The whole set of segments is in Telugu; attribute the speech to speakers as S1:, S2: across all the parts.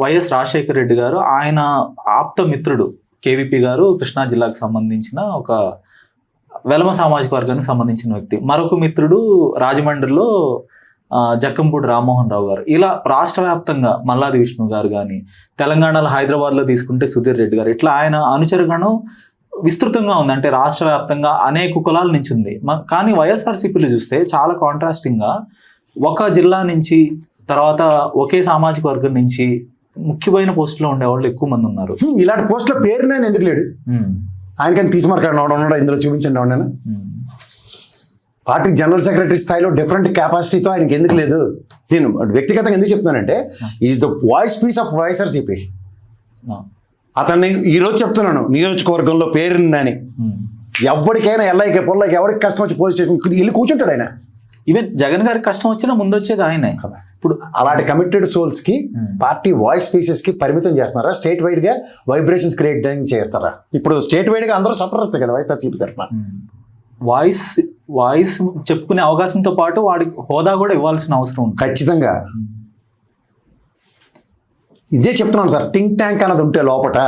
S1: వైఎస్ రాజశేఖర రెడ్డి గారు ఆయన ఆప్త మిత్రుడు కేవీపీ గారు కృష్ణా జిల్లాకు సంబంధించిన ఒక వెలమ సామాజిక వర్గానికి సంబంధించిన వ్యక్తి. మరొక మిత్రుడు రాజమండ్రిలో జక్కంపూడి రామ్మోహన్ రావు గారు. ఇలా రాష్ట్ర వ్యాప్తంగా మల్లాది విష్ణు గారు కానీ, తెలంగాణలో హైదరాబాద్లో తీసుకుంటే సుధీర్ రెడ్డి గారు, ఇట్లా ఆయన అనుచరగణం విస్తృతంగా ఉంది. అంటే రాష్ట్ర వ్యాప్తంగా అనేక కులాల నుంచి ఉంది. కానీ వైఎస్ఆర్సీపీలో చూస్తే చాలా కాంట్రాస్టింగ్గా ఒక జిల్లా నుంచి, తర్వాత ఒకే సామాజిక వర్గం నుంచి ముఖ్యమైన పోస్టులో ఉండేవాళ్ళు ఎక్కువ మంది ఉన్నారు.
S2: ఇలాంటి పోస్టులో పేరు నేను ఎందుకు లేడు? ఆయనకని తీసుమార్కాడు ఇందులో చూపించండి. అవునా, పార్టీ జనరల్ సెక్రటరీ స్థాయిలో డిఫరెంట్ కెపాసిటీతో ఆయనకి ఎందుకు లేదు? నేను వ్యక్తిగతంగా ఎందుకు చెప్తున్నానంటే is the voice piece of YSRCP. అతన్ని ఈరోజు చెప్తున్నాను, నియోజకవర్గంలో పేరుందని ఎవరికైనా ఎల్ఐకి పొల్లకి ఎవరికి కష్టం వచ్చి పోలీస్ స్టేషన్ వెళ్ళి కూర్చుంటాడు ఆయన.
S1: ఈవెన్ జగన్ గారికి కష్టం వచ్చినా ముందు వచ్చేది ఆయనే
S2: కదా. ఇప్పుడు అలాంటి కమిటెడ్ సోల్స్ కి పార్టీ వాయిస్ పీసెస్ కి పరిమితం చేస్తున్నారా? స్టేట్ వైడ్ గా వైబ్రేషన్స్ క్రియేట్ చేస్తారా? ఇప్పుడు స్టేట్ వైడ్ గా అందరూ సఫర్ వస్తాయి కదా వైఎస్ఆర్సీపీ తరఫున.
S1: వాయిస్ చెప్పుకునే అవకాశంతో పాటు వాడికి హోదా కూడా ఇవ్వాల్సిన అవసరం ఉంది
S2: ఖచ్చితంగా. ఇదే చెప్తున్నాను సార్, థింక్ ట్యాంక్ అన్నది ఉంటే లోపట,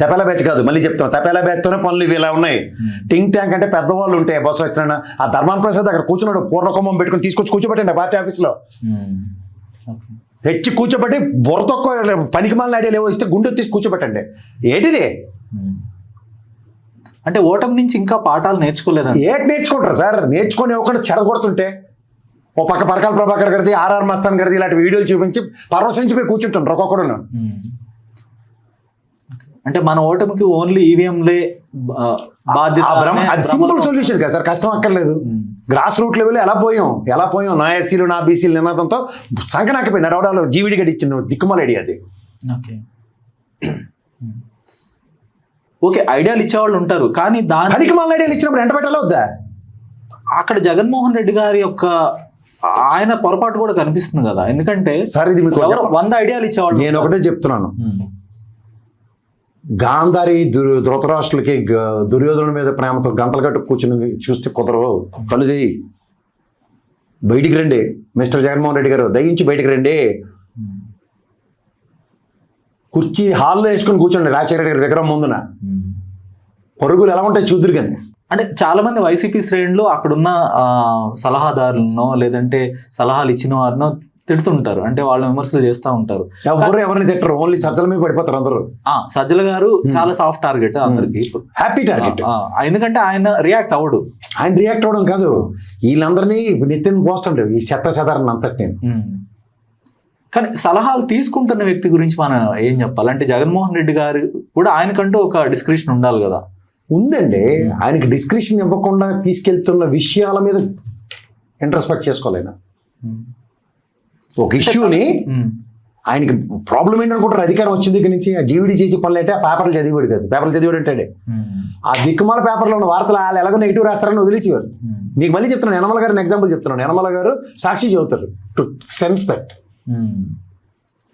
S2: తపేలా బ్యాచ్ కాదు, మళ్ళీ చెప్తున్నాను, తపేలా బ్యాచ్తోనే పనులు ఇవి ఇలా ఉన్నాయి. థింక్ ట్యాంక్ అంటే పెద్దవాళ్ళు ఉంటే, బస్సు వచ్చిన ఆ ధర్మాన ప్రసాద్ అక్కడ కూర్చున్నాడు, పూర్ణకుంభం పెట్టుకుని తీసుకొచ్చి కూర్చోబెట్టండి పార్టీ ఆఫీస్లో. తెచ్చి కూర్చోబెట్టి బుర్రతొక్క పనికి మాలిన ఐడియాలు ఏవో ఇస్తే గుండె తీసి కూర్చోబెట్టండి. ఏంటిది
S1: అంటే ఓటమి నుంచి ఇంకా పాఠాలు నేర్చుకోలేదు.
S2: ఏంటి నేర్చుకుంటారు సార్? నేర్చుకొని ఇవ్వకుండా చెడగొడుతుంటే ఓ పక్క పరకాల ప్రభాకర్ గారిది, ఆర్ఆర్ మస్తాన్ గారిది ఇలాంటి వీడియోలు చూపించి పరవశించిపోయి కూర్చుంటారు ఒక్కొక్కడు.
S1: అంటే మన ఓటమికి ఓన్లీ ఈవీఎంలే బాధ్యత.
S2: అది సింపుల్ సొల్యూషన్ కదా సార్, కష్టం అక్కర్లేదు. గ్రాస్ రూట్ లెవెల్ ఎలా పోయాం నా ఎస్సీలు నా బీసీలు నినాదంతో సంకనాకపోయింది. అడవడాలో జీవిడి గడి ఇచ్చిన దిక్కుమాల ఐడియా అది.
S1: ఓకే, ఐడియాలు ఇచ్చేవాళ్ళు ఉంటారు, కానీ దాని
S2: దిక్కుమాల ఐడియాలు ఇచ్చినప్పుడు ఎంట పెట్టాలో వద్దా?
S1: అక్కడ జగన్మోహన్ రెడ్డి గారి యొక్క ఆయన పొరపాటు కూడా కనిపిస్తుంది కదా. ఎందుకంటే
S2: సార్ ఇది మీకు
S1: 100 ఐడియాలు ఇచ్చేవాళ్ళు.
S2: నేను ఒకటే చెప్తున్నాను, గాంధారి ధృతరాష్ట్రులకి దుర్యోధనుడి మీద ప్రేమతో గంతలు కట్టు కూర్చుని చూస్తే కుదరవు. కలుది బయటికి రండి మిస్టర్ జగన్మోహన్ రెడ్డి గారు, దయించి బయటికి రండి. కుర్చీ హాల్లో వేసుకుని కూర్చోండి రాజశేఖర రెడ్డి గారి విగ్రహం ముందున. పరుగులు ఎలా ఉంటాయి చూద్దరు. కానీ
S1: అంటే చాలా మంది వైసీపీ శ్రేణులు అక్కడున్న సలహాదారులనో లేదంటే సలహాలు ఇచ్చిన వారినో తిడుతుంటారు, అంటే వాళ్ళు విమర్శలు చేస్తూ ఉంటారు.
S2: ఎవరిని తిట్టరు, ఓన్లీ సజ్జల మీద పడిపోతారు అందరూ.
S1: సజ్జల గారు చాలా సాఫ్ట్ టార్గెట్ అందరికి,
S2: హ్యాపీ టార్గెట్.
S1: ఎందుకంటే ఆయన రియాక్ట్ అవ్వడు.
S2: ఆయన రియాక్ట్ అవ్వడం కాదు, వీళ్ళందరినీ నెత్తిన పోస్తుండే ఈ చెత్త అంతటి.
S1: కానీ సలహాలు తీసుకుంటున్న వ్యక్తి గురించి మనం ఏం చెప్పాలి? అంటే జగన్మోహన్ రెడ్డి గారు కూడా ఆయనకంటూ ఒక డిస్క్రిప్షన్ ఉండాలి కదా.
S2: ఉందండి, ఆయనకి డిస్క్రిప్షన్ ఇవ్వకుండా తీసుకెళ్తున్న విషయాల మీద ఇంట్రస్పెక్ట్ చేసుకోలేనా? ఒక ఇష్యూని ఆయనకి ప్రాబ్లం ఏంటనుకుంటారు, అధికారం వచ్చిన దగ్గర నుంచి ఆ జీవిడి చేసి పనులు అంటే ఆ పేపర్లు చదివాడు కాదు, పేపర్లు చదివాడు అంటాడే. ఆ దిక్కుమాల పేపర్లో ఉన్న వార్తలు వాళ్ళు ఎలాగో నెగిటివ్ రాస్తారని వదిలేసేవారు. మీకు మళ్ళీ చెప్తున్నాను, యనమల గారిని ఎగ్జాంపుల్ చెప్తున్నాను. యనమల గారు సాక్షి చదువుతారు టు సెన్స్ దట్.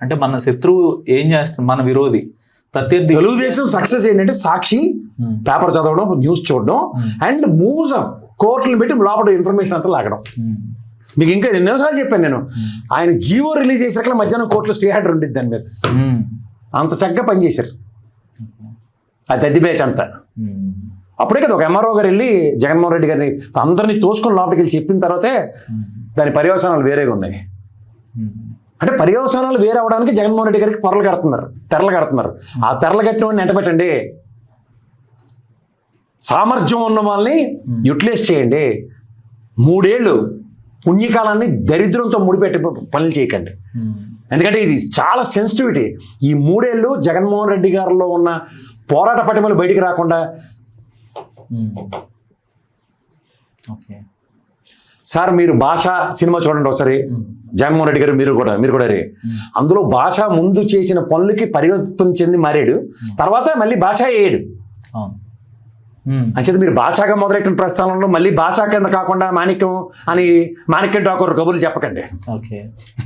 S1: అంటే మన శత్రువు ఏం చేస్తుంది, మన విరోధి ప్రత్యర్థి.
S2: తెలుగుదేశం సక్సెస్ ఏంటంటే సాక్షి పేపర్ చదవడం, న్యూస్ చూడడం అండ్ మూవ్స్ ఆఫ్ కోర్టులు పెట్టి లోపల ఇన్ఫర్మేషన్ అంతా లాగడం. మీకు ఇంకా ఎన్నోసార్లు చెప్పాను నేను, ఆయన జీవో రిలీజ్ చేసినాక మధ్యాహ్నం కోర్టులో స్టే ఆర్డర్ ఉండిద్ది దాని మీద. అంత చక్కగా పనిచేశారు ఆ దద్ది బ్యాచ్ అంతా. అప్పుడే కదా ఒక ఎంఆర్ఓ గారు వెళ్ళి జగన్మోహన్ రెడ్డి గారిని అందరినీ తోసుకొని లోపలికి వెళ్ళి చెప్పిన తర్వాతే దాని పర్యవసానాలు వేరేగా ఉన్నాయి. అంటే పర్యవసానాలు వేరే అవడానికి జగన్మోహన్ రెడ్డి గారికి తెరలు కడుతున్నారు. ఆ తెరలు కట్టిన ఎంట పెట్టండి, సామర్థ్యం ఉన్న వాళ్ళని యూటిలైజ్ చేయండి. 3 ఏళ్ళు పుణ్యకాలాన్ని దరిద్రంతో ముడిపెట్టి పనులు చేయకండి. ఎందుకంటే ఇది చాలా సెన్సిటివిటీ. ఈ 3 ఏళ్ళు జగన్మోహన్ రెడ్డి గారిలో ఉన్న పోరాట పటిమలు బయటికి రాకుండా. సార్ మీరు భాష సినిమా చూడండి ఒకసారి, జగన్మోహన్ రెడ్డి గారు మీరు కూడా అందులో భాష ముందు చేసిన పనులకి పరివర్తన చెంది మారాడు, తర్వాత మళ్ళీ భాష అయ్యాడు. అంచేత మీరు భాషగా మొదలెట్టిన ప్రస్థానంలో మళ్ళీ భాష కింద కాకుండా మాణిక్యం ఠాకూర్ కబుర్లు చెప్పకండి.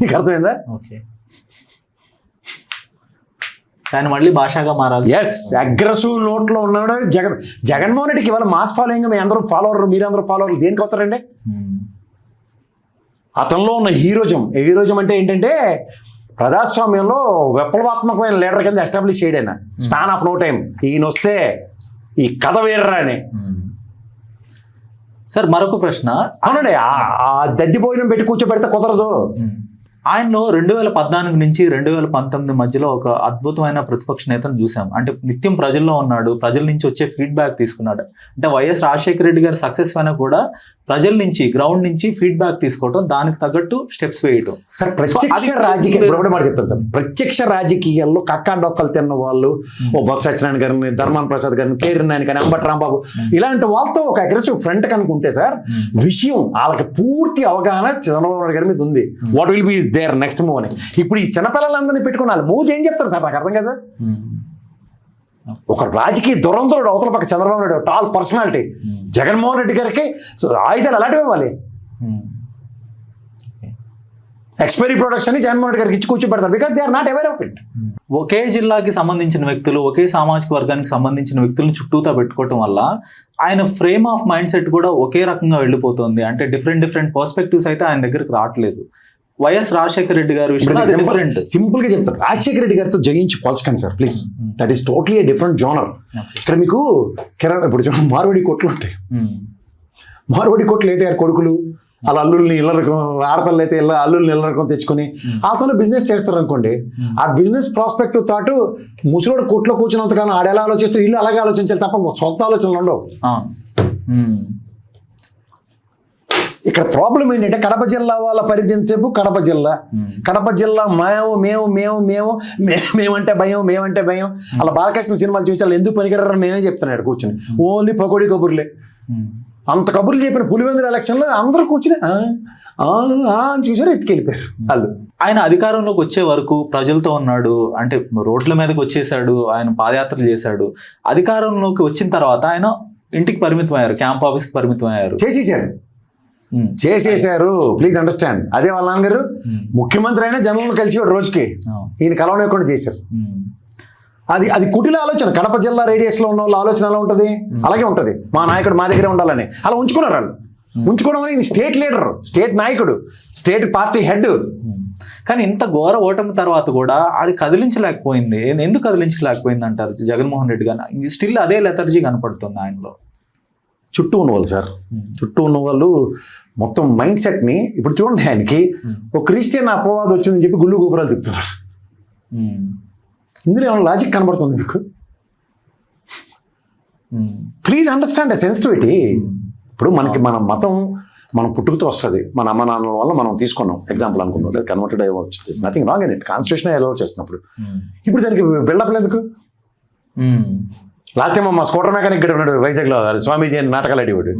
S2: మీకు అర్థమైందా?
S1: మళ్ళీ భాషగా మారాలి.
S2: ఎస్, అగ్రెసివ్ నోట్లో ఉన్నాడు జగన్మోహన్ రెడ్డికి. ఇవాళ మాస్ ఫాలోయింగ్, మీ అందరూ ఫాలోవర్లు, మీరందరూ ఫాలోవర్లు దేనికి అవుతారండి? అతనిలో ఉన్న హీరోజం అంటే ఏంటంటే ప్రజాస్వామ్యంలో విప్లవాత్మకమైన లీడర్ కింద ఎస్టాబ్లిష్ చేయడైనా స్పాన్ ఆఫ్ నో టైం ఈయన వస్తే ఈ కథ వేర్రా అని.
S1: సార్ మరొక ప్రశ్న,
S2: అవునండి, ఆ దద్ది భోజనం పెట్టి కూర్చోబెడితే కుదరదు.
S1: ఆయనలో 2014 నుంచి 2019 మధ్యలో ఒక అద్భుతమైన ప్రతిపక్ష నేతను చూసాం. అంటే నిత్యం ప్రజల్లో ఉన్నాడు, ప్రజల నుంచి వచ్చే ఫీడ్బ్యాక్ తీసుకున్నాడు. అంటే వైఎస్ రాజశేఖర రెడ్డి గారి సక్సెస్ అయినా కూడా ప్రజల నుంచి, గ్రౌండ్ నుంచి ఫీడ్బ్యాక్ తీసుకోవడం, దానికి తగ్గట్టు స్టెప్స్ వేయటం.
S2: సార్ ప్రత్యక్ష రాజకీయ ఇప్పుడు మాట చెప్తాను సార్, ప్రత్యక్ష రాజకీయాల్లో కక్కా డొక్కలు తిన్న వాళ్ళు, ఓ బొత్స సత్యనారాయణ గారిని, ధర్మాన ప్రసాద్ గారిని, కేరి నాయని కానీ, అంబటి రాంబాబు ఇలాంటి వాళ్ళతో ఒక అగ్రెసివ్ ఫ్రంట్ కనుకుంటే సార్, విషయం వాళ్ళకి పూర్తి అవగాహన చంద్రబాబు నాయుడు గారి మీద ఉంది. What will be is their next move అని. ఇప్పుడు ఈ చిన్నపిల్లలందరినీ పెట్టుకుని వాళ్ళు మూవ్స్ ఏం చెప్తారు సార్, నాకు అర్థం కదా. ఒక రాజకీయ దురంధరుడు అవతల పక్క చంద్రబాబు నాయుడు టాల్ పర్సనాలిటీ, జగన్మోహన్ రెడ్డి గారికి ఆయుధాలు అలాంటివి ఇవ్వాలి. ఎక్స్పైరీ ప్రొడక్ట్స్ అని జగన్మోహన్ రెడ్డి గారికి ఇచ్చి కూర్చోబెడతారు, because they are not aware of it.
S1: ఒకే జిల్లాకి సంబంధించిన వ్యక్తులు, ఒకే సామాజిక వర్గానికి సంబంధించిన వ్యక్తులను చుట్టూతా పెట్టుకోవటం వల్ల ఆయన ఫ్రేమ్ ఆఫ్ మైండ్ సెట్ కూడా ఒకే రకంగా వెళ్ళిపోతుంది. అంటే డిఫరెంట్ పర్స్పెక్టివ్స్ అయితే ఆయన దగ్గరికి రావట్లేదు. వైఎస్ రాజశేఖర రెడ్డి గారి విషయంలో డిఫరెంట్.
S2: సింపుల్ గా చెప్తారు, రాజశేఖర రెడ్డి గారితో జయించి పోల్చకండి sir please. That is totally a different genre. ఇక్కడ మీకు ఇప్పుడు చూడండి, మార్వాడి కోట్లు ఉంటాయి. మార్వాడి కోట్లు ఏంటి, కొడుకులు వాళ్ళ అల్లుల్ని ఇళ్ళరకం, ఆడపిల్లలు అయితే అల్లుల్ని ఇళ్ళరకం తెచ్చుకొని వాళ్ళతోనే బిజినెస్ చేస్తారు అనుకోండి. ఆ బిజినెస్ ప్రాస్పెక్టివ్ థాట్ ముసలోడు కోట్లో కూర్చున్నంతగానో ఆడ ఎలా ఆలోచిస్తే ఇల్లు అలాగే ఆలోచించాలి తప్ప సొంత ఆలోచనలు ఉండవు. ఇక్కడ ప్రాబ్లం ఏంటంటే కడప జిల్లా వాళ్ళ పరిధి ఎంతసేపు కడప జిల్లా మేమంటే భయం, మేమంటే భయం. అలా బాలకృష్ణ సినిమాలు చూసి ఎందుకు పనికిరారని నేనే చెప్తున్నాడు కూర్చొని. ఓన్లీ పకోడీ కబుర్లే. అంత కబుర్లు చెప్పిన పులివెందుల ఎలక్షన్లో అందరూ కూర్చుని అని చూసారు, ఎత్తుకెళ్ళిపోయారు వాళ్ళు.
S1: ఆయన అధికారంలోకి వచ్చే వరకు ప్రజలతో ఉన్నాడు, అంటే రోడ్ల మీదకి వచ్చేసాడు, ఆయన పాదయాత్రలు చేశాడు. అధికారంలోకి వచ్చిన తర్వాత ఆయన ఇంటికి పరిమితం అయ్యారు, క్యాంప్ ఆఫీస్కి పరిమితం అయ్యారు,
S2: చేసేసారు. Please understand. అదే వాళ్ళ నాన్నగారు ముఖ్యమంత్రి అయినా జనంలో కలిసేవాడు రోజుకి, ఈయన కలవలేకుండా చేశారు. అది కుటిల ఆలోచన. కడప జిల్లా రేడియస్ లో ఉన్న వాళ్ళ ఆలోచన ఎలా ఉంటుంది, అలాగే ఉంటుంది. మా నాయకుడు మా దగ్గరే ఉండాలని అలా ఉంచుకున్నారు వాళ్ళు. ఉంచుకోవడం అని స్టేట్ లీడర్, స్టేట్ నాయకుడు, స్టేట్ పార్టీ హెడ్.
S1: కానీ ఇంత ఘోర ఓటమి తర్వాత కూడా అది కదిలించలేకపోయింది. ఎందుకు కదిలించలేకపోయింది అంటారు జగన్మోహన్ రెడ్డి గారు? స్టిల్ అదే లెథర్జీ కనపడుతుంది ఆయనలో.
S2: చుట్టూ ఉన్నవాళ్ళు సార్, చుట్టూ ఉన్నవాళ్ళు మొత్తం మైండ్ సెట్ని ఇప్పుడు చూడండి. ఆయనకి ఒక క్రిస్టియన్ అపవాదం వచ్చిందని చెప్పి గుళ్ళు గోపురాలు తిప్పుతున్నారు. ఇందులో ఏమైనా లాజిక్ కనబడుతుంది మీకు? Please understand sensitivity. ఇప్పుడు మన మతం మనం పుట్టుకతో వస్తుంది, మన అమ్మ నాన్నల వల్ల మనం తీసుకున్నాం, ఎగ్జాంపుల్ అనుకున్నాం, లేదా కన్వర్టెడ్ అవ్వచ్చు, nothing wrong in it. Constitution allow చేస్తున్నప్పుడు ఇప్పుడు దానికి బిల్డప్ ఎందుకు? లాస్ట్ టైం మా స్కూటర్ మెకానిక్ ఇక్కడ ఉన్నాడు వైజాగ్లో, స్వామీజీ అని నాటకాలు అడిగాడు.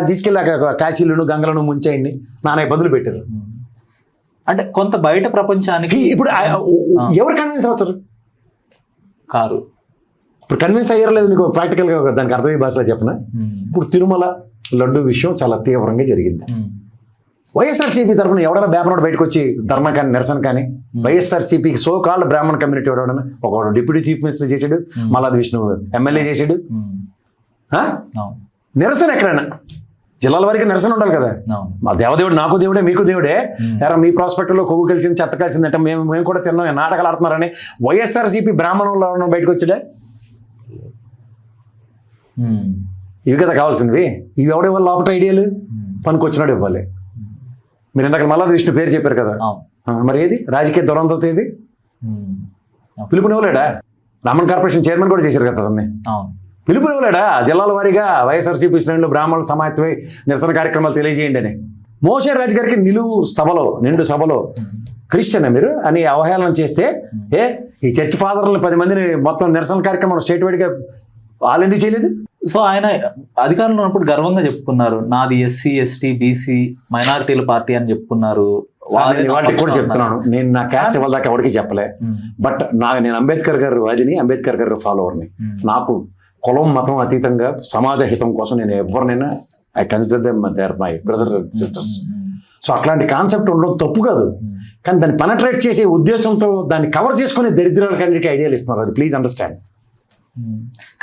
S2: తీసుకెళ్ళి కాశీలను గంగలను ముంచాయండి, నానా ఇబ్బందులు పెట్టారు.
S1: అంటే కొంత బయట ప్రపంచానికి
S2: ఇప్పుడు ఎవరు కన్విన్స్ అవుతారు?
S1: కారు
S2: ఇప్పుడు కన్విన్స్ అయ్యారు లేదు నీకు ప్రాక్టికల్గా దానికి అర్థమయ్యే భాషలో చెప్పనా? ఇప్పుడు తిరుమల లడ్డు విషయం చాలా తీవ్రంగా జరిగింది. వైఎస్ఆర్సీపీ తరఫున ఎవడైనా బేపనోడు బయటకు వచ్చి ధర్మ కానీ నిరసన కానీ, వైఎస్ఆర్సీపీకి సో కాల్డ్ బ్రాహ్మణ్ కమ్యూనిటీ ఎవడైనా ఒకడు డిప్యూటీ చీఫ్ మినిస్టర్ చేశాడు, మల్లాది విష్ణు ఎమ్మెల్యే చేశాడు. నిరసన ఎక్కడైనా జిల్లాల వారికి నిరసన ఉండాలి కదా. మా దేవదేవుడు నాకు దేవుడే మీకు దేవుడే, ఎరా మీ ప్రాస్పెక్ట్లో కొవ్వు కలిసింది చెత్త కలిసిందంటే మేము కూడా తిన్నాం, నాటకాలు ఆడుతున్నారని వైఎస్ఆర్సీపీ బ్రాహ్మణంలో బయటకు వచ్చాడే. ఇవి కదా కావాల్సినవి. ఇవి ఎవడ ఇవ్వాలి? లోపల ఐడియాలు పనికొచ్చినాడు ఇవ్వాలి. మీరు ఇందాక మల్లాది విష్ణు పేరు చెప్పారు కదా, మరి ఏది రాజకీయ దురంధత ఏది? పిలుపునివ్వలేడా? రామన్ కార్పొరేషన్ చైర్మన్ కూడా చేశారు కదా అతన్ని. పిలుపునివ్వలేడా? జిల్లాల వారీగా వైఎస్ఆర్సీపీ శ్రేణులు బ్రాహ్మణుల సమాయత్వై నిరసన కార్యక్రమాలు తెలియజేయండి అని. మోషే రాజు గారికి నిండు సభలో క్రిస్టియన్ మీరు అని అవహేళన చేస్తే, ఈ చర్చ్ ఫాదర్లను 10 మందిని మొత్తం నిరసన కార్యక్రమం స్టేట్ వైడ్గా వాళ్ళు ఎందుకు చేయలేదు?
S1: సో ఆయన అధికారంలో ఉన్నప్పుడు గర్వంగా చెప్పుకున్నారు, నాది ఎస్సీ ఎస్టీ బీసీ మైనారిటీల పార్టీ అని చెప్పుకున్నారు.
S2: వాళ్ళకి కూడా చెప్తున్నాను, నేను నా క్యాస్ట్ ఇవ్వాలి దాకా ఎవరికి చెప్పలే. బట్ నేను అంబేద్కర్ గారు వాదిని, అంబేద్కర్ గారు ఫాలోవర్ని. నాకు కులం మతం అతీతంగా సమాజ హితం కోసం నేను ఎవరినైనా I consider them their my brother sisters. So అట్లాంటి కాన్సెప్ట్ ఉండడం తప్పు కాదు, కానీ దాన్ని పెనట్రేట్ చేసే ఉద్దేశంతో దాన్ని కవర్ చేసుకునే దరిద్రాల కంటే ఐడియాలు ఇస్తున్నారు. అది ప్లీజ్ అండర్స్టాండ్.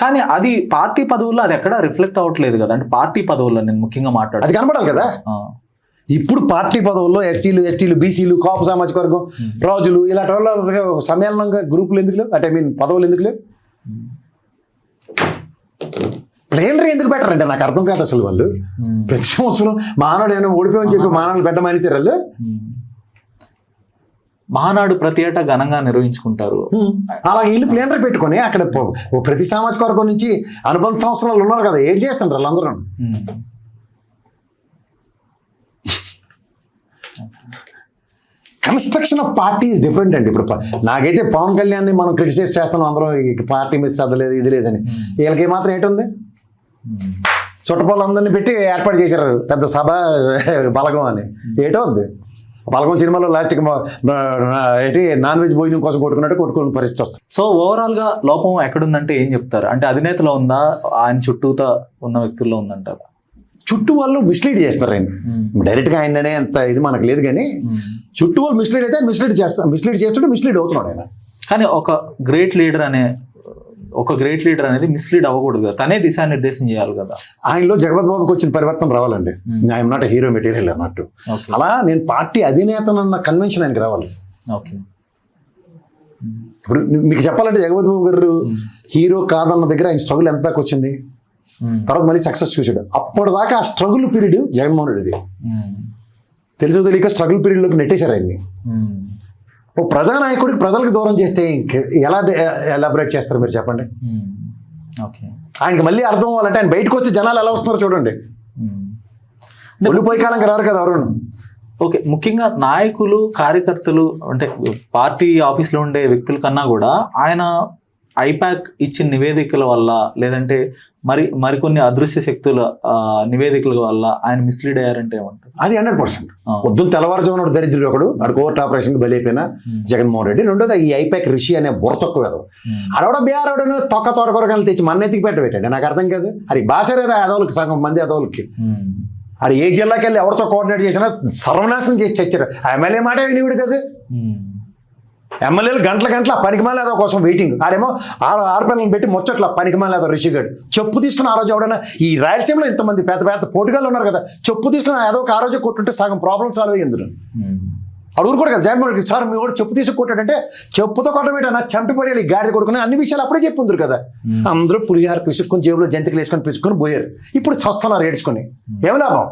S1: కానీ అది పార్టీ పదవుల్లో అది ఎక్కడ రిఫ్లెక్ట్ అవ్వట్లేదు కదా. అంటే పార్టీ పదవుల్లో నేను ముఖ్యంగా మాట్లాడు,
S2: అది కనబడాలి కదా. ఇప్పుడు పార్టీ పదవుల్లో ఎస్సీలు ఎస్టీలు బీసీలు కాపు సామాజిక వర్గం రాజులు ఇలాంటి వాళ్ళ సమ్మేళనంగా గ్రూపులు ఎందుకు లేవు, అంటే పదవులు ఎందుకు లేవు? ప్లేనరీ ఎందుకు పెట్టారంటే నాకు అర్థం కాదు అసలు. వాళ్ళు ప్రతి సంవత్సరం మహానాడు ఏమైనా ఓడిపోయని చెప్పి మహానాడు పెట్టమనేసారు వాళ్ళు.
S1: మహానాడు ప్రతి ఏటా ఘనంగా నిర్వహించుకుంటారు.
S2: అలాగే ఇల్లు ప్లేనరీ పెట్టుకొని అక్కడ ప్రతి సామాజిక వర్గం నుంచి అనుబంధ సంవత్సరాలు ఉన్నారు కదా, ఏడు చేస్తుంటారు వాళ్ళందరూ. Construction of party is different అండి. ఇప్పుడు నాకైతే పవన్ కళ్యాణ్ని మనం క్రిటిసైజ్ చేస్తున్నాం అందరం, పార్టీ మీద శ్రద్ధ లేదు ఇది లేదని. వీళ్ళకి మాత్రం ఏంటుంది, చుట్టపల్లందరినీ పెట్టి ఏర్పాటు చేశారు పెద్ద సభ బలగం అని. ఏటో ఉంది బలగం సినిమాలో లాస్ట్కి ఏంటి నాన్ వెజ్ భోజనం కోసం కొట్టుకున్నట్టు కొట్టుకునే పరిస్థితి వస్తుంది.
S1: సో ఓవరాల్ గా లోపం ఎక్కడుందంటే ఏం చెప్తారు? అంటే అధినేతలో ఉందా, ఆయన చుట్టూతో ఉన్న వ్యక్తుల్లో ఉందంటారా?
S2: చుట్టూ వాళ్ళు మిస్లీడ్ చేస్తారు ఆయన. డైరెక్ట్గా ఆయననే అంత ఇది మనకు లేదు కానీ చుట్టూ వాళ్ళు మిస్లీడ్ అయితే మిస్లీడ్ చేస్తుంటే మిస్లీడ్ అవుతున్నాడు ఆయన. కానీ
S1: ఒక గ్రేట్ లీడర్ అనేది మిస్లీడ్ అవ్వకూడదు కదా, తనే దిశానిర్దేశం చేయాలి కదా.
S2: ఆయనలో జగపతి బాబుకి వచ్చిన పరివర్తన రావాలండి. ఐఎమ్ నాట్ హీరో మెటీరియల్ అన్నట్టు. అలా నేను పార్టీ అధినేతనన్న కన్వెన్షన్ ఆయనకి రావాలి.
S1: ఓకే,
S2: ఇప్పుడు మీకు చెప్పాలంటే జగపతి బాబు గారు హీరో కాదన్న దగ్గర ఆయన స్ట్రగుల్ ఎంత దాకా వచ్చింది, తర్వాత మళ్ళీ సక్సెస్ చూసాడు. అప్పటిదాకా ఆ స్ట్రగుల్ పీరియడ్ జగన్మోహన్ రెడ్డిది. తెలుసో తెలియక స్ట్రగుల్ పీరియడ్లోకి నెట్టేశారు ఆయన్ని. ఓ ప్రజానాయకుడికి ప్రజలకు దూరం చేస్తే ఎలా ఎలాబరేట్ చేస్తారు మీరు చెప్పండి? ఆయనకి మళ్ళీ అర్థం అవ్వాలంటే ఆయన బయటకు వస్తే జనాలు ఎలా వస్తున్నారో చూడండి. ఒళ్ళిపోయి కాలంగా రారు కదా ఎవరు.
S1: ఓకే, ముఖ్యంగా నాయకులు కార్యకర్తలు అంటే పార్టీ ఆఫీస్లో ఉండే వ్యక్తుల కన్నా కూడా ఆయన ఐపాక్ ఇచ్చిన నివేదికల వల్ల లేదంటే మరికొన్ని అదృశ్య శక్తుల నివేదికల వల్ల ఆయన మిస్లీడ్ అయ్యారంటే ఏమంటారు?
S2: అది 100%. పొద్దున్న తెల్లవారుజామున దరిద్రుడు ఒకడు అక్కడ కోర్టు ఆపరేషన్కి బలైపోయిన జగన్మోహన్ రెడ్డి. రెండోది ఈ ఐపాక్ రిషి అనే బుర్ర కదా, అడవడ బీఆర్వడను తొక్క తోటకూరగాయలు తెచ్చి మన్నెత్తికి పెట్టబెట్టాడు. నాకు అర్థం కాదు, అది భాష లేదా అదవులకి సగం మంది అదవులకి. అది ఏ జిల్లాకి వెళ్ళి ఎవరితో కోఆర్డినేట్ చేసినా సర్వనాశనం చేసి చచ్చారు. ఆ ఎమ్మెల్యే మాట వినివిడు కదా. ఎమ్మెల్యేలు గంటల పనికిమాలేదో కోసం వెయిటింగ్. ఆడేమో ఆడపిల్లలను పెట్టి ముచ్చట్ల పనికిమాలేదో రిషిగాడు చెప్పు తీసుకుని ఆ రోజు ఎవడైనా ఈ రాయలసీమలో ఇంతమంది పెద్ద పెద్ద పోటుగాళ్ళు ఉన్నారు కదా, చెప్పు తీసుకుని ఏదో ఒక ఆ రోజు కొట్టుంటే సగం ప్రాబ్లం సాల్వ్ అయ్యింది. అడుగురు కూడా కదా జగన్మోహన్ రెడ్డి, సార్ మీ కూడా చెప్పు తీసుకు కొట్టాడంటే చెప్పుతో కొట్టమేటా చంపి పడేయాలి గాడి కొడుకుని అన్ని విషయాలు అప్పుడే చెప్పుందరు కదా. అందరూ పులిహార పిసుక్కుని జేబులో జంతికలు వేసుకొని పిసుకొని పోయారు. ఇప్పుడు చస్తున్నారు ఏడ్చుకొని. ఏం లాభం?